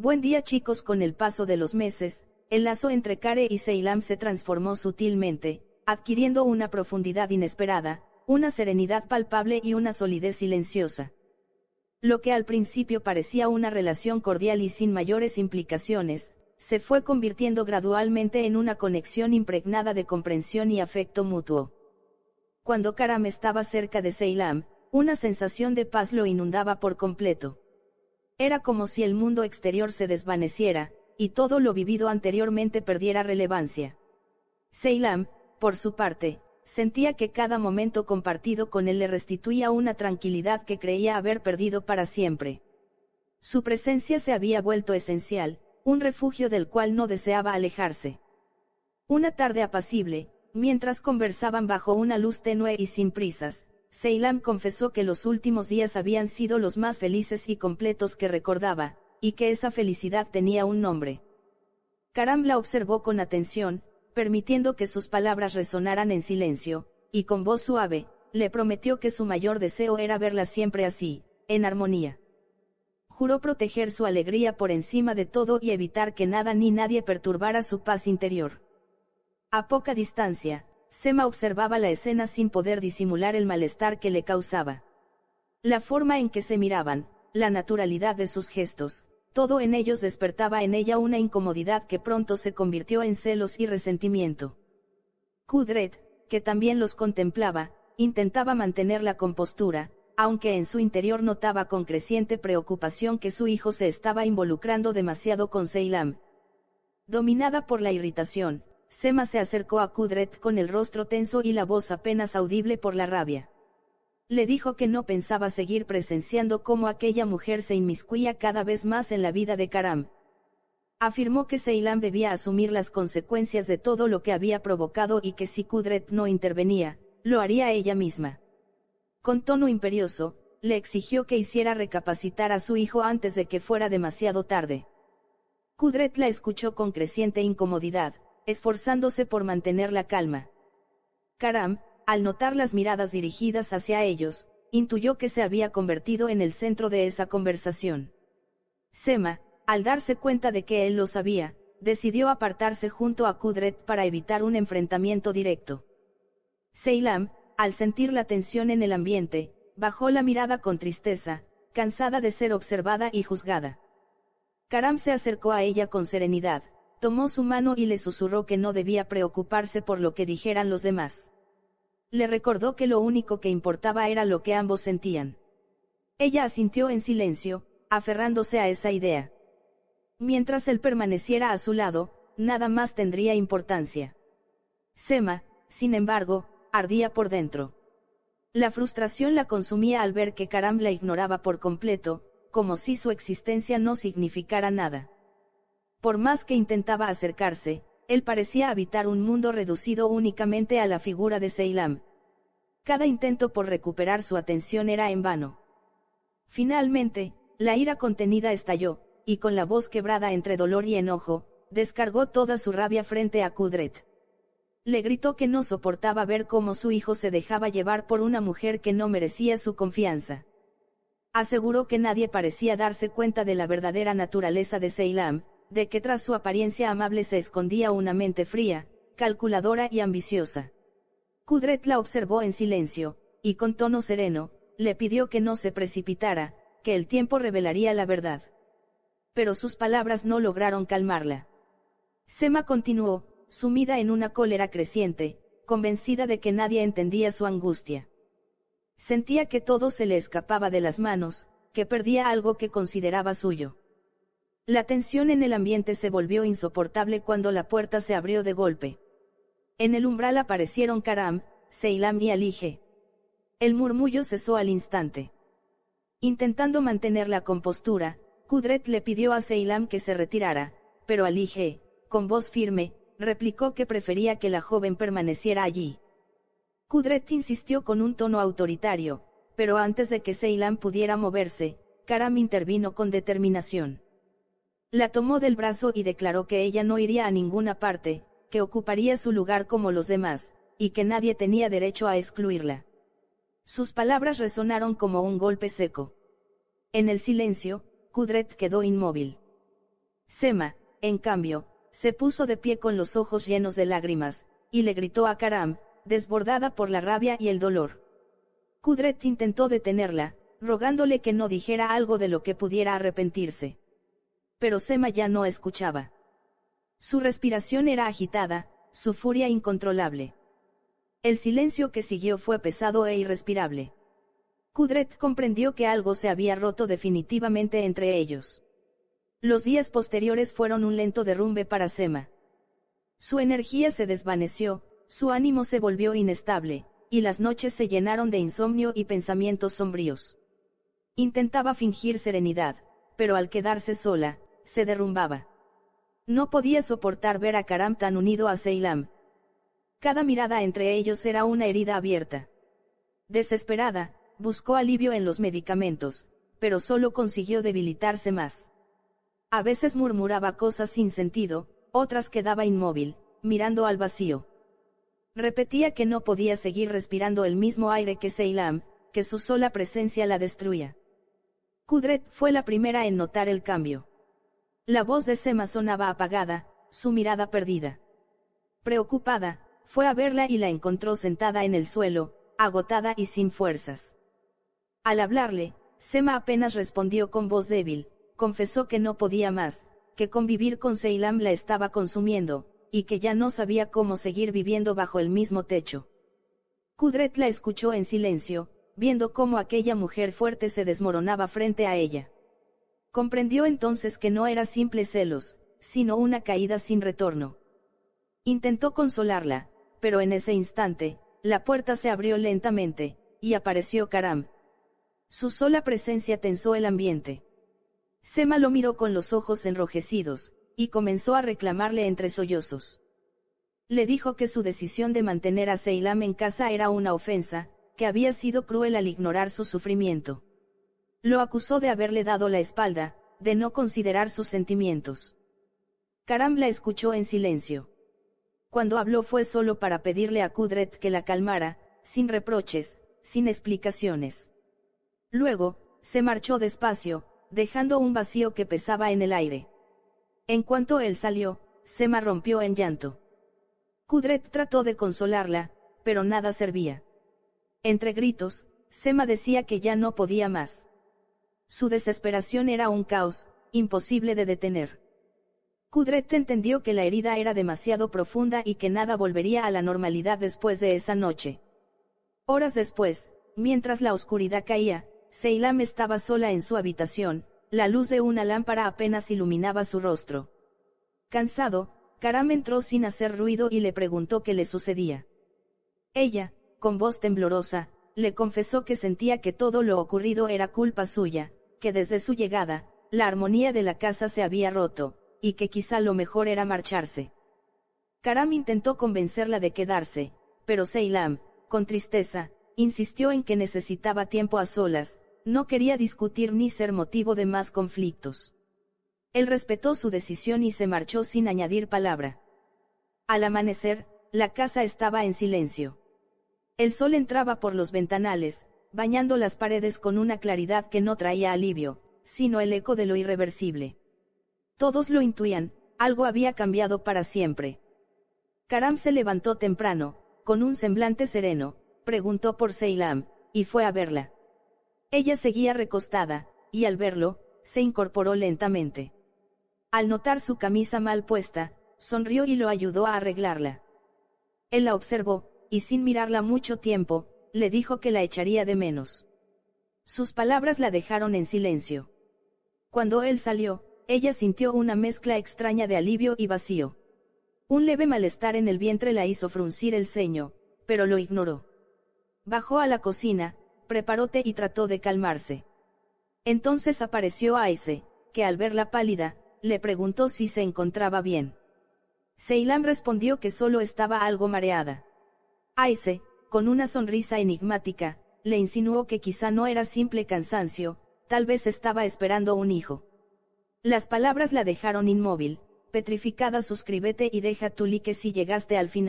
Buen día chicos. Con el paso de los meses, el lazo entre Care y Seilam se transformó sutilmente, adquiriendo una profundidad inesperada, una serenidad palpable y una solidez silenciosa. Lo que al principio parecía una relación cordial y sin mayores implicaciones, se fue convirtiendo gradualmente en una conexión impregnada de comprensión y afecto mutuo. Cuando Karam estaba cerca de Seilam, una sensación de paz lo inundaba por completo. Era como si el mundo exterior se desvaneciera, y todo lo vivido anteriormente perdiera relevancia. Seilam, por su parte, sentía que cada momento compartido con él le restituía una tranquilidad que creía haber perdido para siempre. Su presencia se había vuelto esencial, un refugio del cual no deseaba alejarse. Una tarde apacible, mientras conversaban bajo una luz tenue y sin prisas, Seilam confesó que los últimos días habían sido los más felices y completos que recordaba, y que esa felicidad tenía un nombre. Karam la observó con atención, permitiendo que sus palabras resonaran en silencio, y con voz suave, le prometió que su mayor deseo era verla siempre así, en armonía. Juró proteger su alegría por encima de todo y evitar que nada ni nadie perturbara su paz interior. A poca distancia, Sema observaba la escena sin poder disimular el malestar que le causaba. La forma en que se miraban, la naturalidad de sus gestos, todo en ellos despertaba en ella una incomodidad que pronto se convirtió en celos y resentimiento. Kudret, que también los contemplaba, intentaba mantener la compostura, aunque en su interior notaba con creciente preocupación que su hijo se estaba involucrando demasiado con Seilam. Dominada por la irritación, Sema se acercó a Kudret con el rostro tenso y la voz apenas audible por la rabia. Le dijo que no pensaba seguir presenciando cómo aquella mujer se inmiscuía cada vez más en la vida de Karam. Afirmó que Seilam debía asumir las consecuencias de todo lo que había provocado y que si Kudret no intervenía, lo haría ella misma. Con tono imperioso, le exigió que hiciera recapacitar a su hijo antes de que fuera demasiado tarde. Kudret la escuchó con creciente incomodidad, esforzándose por mantener la calma. Karam, al notar las miradas dirigidas hacia ellos, intuyó que se había convertido en el centro de esa conversación. Sema, al darse cuenta de que él lo sabía, decidió apartarse junto a Kudret para evitar un enfrentamiento directo. Seilam, al sentir la tensión en el ambiente, bajó la mirada con tristeza, cansada de ser observada y juzgada. Karam se acercó a ella con serenidad, tomó su mano y le susurró que no debía preocuparse por lo que dijeran los demás. Le recordó que lo único que importaba era lo que ambos sentían. Ella asintió en silencio, aferrándose a esa idea. Mientras él permaneciera a su lado, nada más tendría importancia. Sema, sin embargo, ardía por dentro. La frustración la consumía al ver que Karam la ignoraba por completo, como si su existencia no significara nada. Por más que intentaba acercarse, él parecía habitar un mundo reducido únicamente a la figura de Seilam. Cada intento por recuperar su atención era en vano. Finalmente, la ira contenida estalló, y con la voz quebrada entre dolor y enojo, descargó toda su rabia frente a Kudret. Le gritó que no soportaba ver cómo su hijo se dejaba llevar por una mujer que no merecía su confianza. Aseguró que nadie parecía darse cuenta de la verdadera naturaleza de Seilam, de que tras su apariencia amable se escondía una mente fría, calculadora y ambiciosa. Kudret la observó en silencio, y con tono sereno, le pidió que no se precipitara, que el tiempo revelaría la verdad. Pero sus palabras no lograron calmarla. Sema continuó, sumida en una cólera creciente, convencida de que nadie entendía su angustia. Sentía que todo se le escapaba de las manos, que perdía algo que consideraba suyo. La tensión en el ambiente se volvió insoportable cuando la puerta se abrió de golpe. En el umbral aparecieron Karam, Seilam y Alige. El murmullo cesó al instante. Intentando mantener la compostura, Kudret le pidió a Seilam que se retirara, pero Alige, con voz firme, replicó que prefería que la joven permaneciera allí. Kudret insistió con un tono autoritario, pero antes de que Seilam pudiera moverse, Karam intervino con determinación. La tomó del brazo y declaró que ella no iría a ninguna parte, que ocuparía su lugar como los demás, y que nadie tenía derecho a excluirla. Sus palabras resonaron como un golpe seco. En el silencio, Kudret quedó inmóvil. Sema, en cambio, se puso de pie con los ojos llenos de lágrimas, y le gritó a Karam, desbordada por la rabia y el dolor. Kudret intentó detenerla, rogándole que no dijera algo de lo que pudiera arrepentirse. Pero Sema ya no escuchaba. Su respiración era agitada, su furia incontrolable. El silencio que siguió fue pesado e irrespirable. Kudret comprendió que algo se había roto definitivamente entre ellos. Los días posteriores fueron un lento derrumbe para Sema. Su energía se desvaneció, su ánimo se volvió inestable, y las noches se llenaron de insomnio y pensamientos sombríos. Intentaba fingir serenidad, pero al quedarse sola, se derrumbaba. No podía soportar ver a Karam tan unido a Seilam. Cada mirada entre ellos era una herida abierta. Desesperada, buscó alivio en los medicamentos, pero solo consiguió debilitarse más. A veces murmuraba cosas sin sentido, otras quedaba inmóvil, mirando al vacío. Repetía que no podía seguir respirando el mismo aire que Seilam, que su sola presencia la destruía. Kudret fue la primera en notar el cambio. La voz de Sema sonaba apagada, su mirada perdida. Preocupada, fue a verla y la encontró sentada en el suelo, agotada y sin fuerzas. Al hablarle, Sema apenas respondió con voz débil, confesó que no podía más, que convivir con Seilam la estaba consumiendo, y que ya no sabía cómo seguir viviendo bajo el mismo techo. Kudret la escuchó en silencio, viendo cómo aquella mujer fuerte se desmoronaba frente a ella. Comprendió entonces que no era simple celos, sino una caída sin retorno. Intentó consolarla, pero en ese instante, la puerta se abrió lentamente, y apareció Karam. Su sola presencia tensó el ambiente. Sema lo miró con los ojos enrojecidos, y comenzó a reclamarle entre sollozos. Le dijo que su decisión de mantener a Seilam en casa era una ofensa, que había sido cruel al ignorar su sufrimiento. Lo acusó de haberle dado la espalda, de no considerar sus sentimientos. Karam la escuchó en silencio. Cuando habló fue solo para pedirle a Kudret que la calmara, sin reproches, sin explicaciones. Luego, se marchó despacio, dejando un vacío que pesaba en el aire. En cuanto él salió, Sema rompió en llanto. Kudret trató de consolarla, pero nada servía. Entre gritos, Sema decía que ya no podía más. Su desesperación era un caos, imposible de detener. Kudret entendió que la herida era demasiado profunda y que nada volvería a la normalidad después de esa noche. Horas después, mientras la oscuridad caía, Seilam estaba sola en su habitación, la luz de una lámpara apenas iluminaba su rostro. Cansado, Karam entró sin hacer ruido y le preguntó qué le sucedía. Ella, con voz temblorosa, le confesó que sentía que todo lo ocurrido era culpa suya, que desde su llegada, la armonía de la casa se había roto, y que quizá lo mejor era marcharse. Karam intentó convencerla de quedarse, pero Seilam, con tristeza, insistió en que necesitaba tiempo a solas, no quería discutir ni ser motivo de más conflictos. Él respetó su decisión y se marchó sin añadir palabra. Al amanecer, la casa estaba en silencio. El sol entraba por los ventanales, bañando las paredes con una claridad que no traía alivio, sino el eco de lo irreversible. Todos lo intuían, algo había cambiado para siempre. Karam se levantó temprano, con un semblante sereno, preguntó por Seilam, y fue a verla. Ella seguía recostada, y al verlo, se incorporó lentamente. Al notar su camisa mal puesta, sonrió y lo ayudó a arreglarla. Él la observó, y sin mirarla mucho tiempo, le dijo que la echaría de menos. Sus palabras la dejaron en silencio. Cuando él salió, ella sintió una mezcla extraña de alivio y vacío. Un leve malestar en el vientre la hizo fruncir el ceño, pero lo ignoró. Bajó a la cocina, preparó té y trató de calmarse. Entonces apareció Aise, que al verla pálida, le preguntó si se encontraba bien. Seilam respondió que solo estaba algo mareada. Aise, con una sonrisa enigmática, le insinuó que quizá no era simple cansancio, tal vez estaba esperando un hijo. Las palabras la dejaron inmóvil, petrificada. Suscríbete y deja tu like si llegaste al final.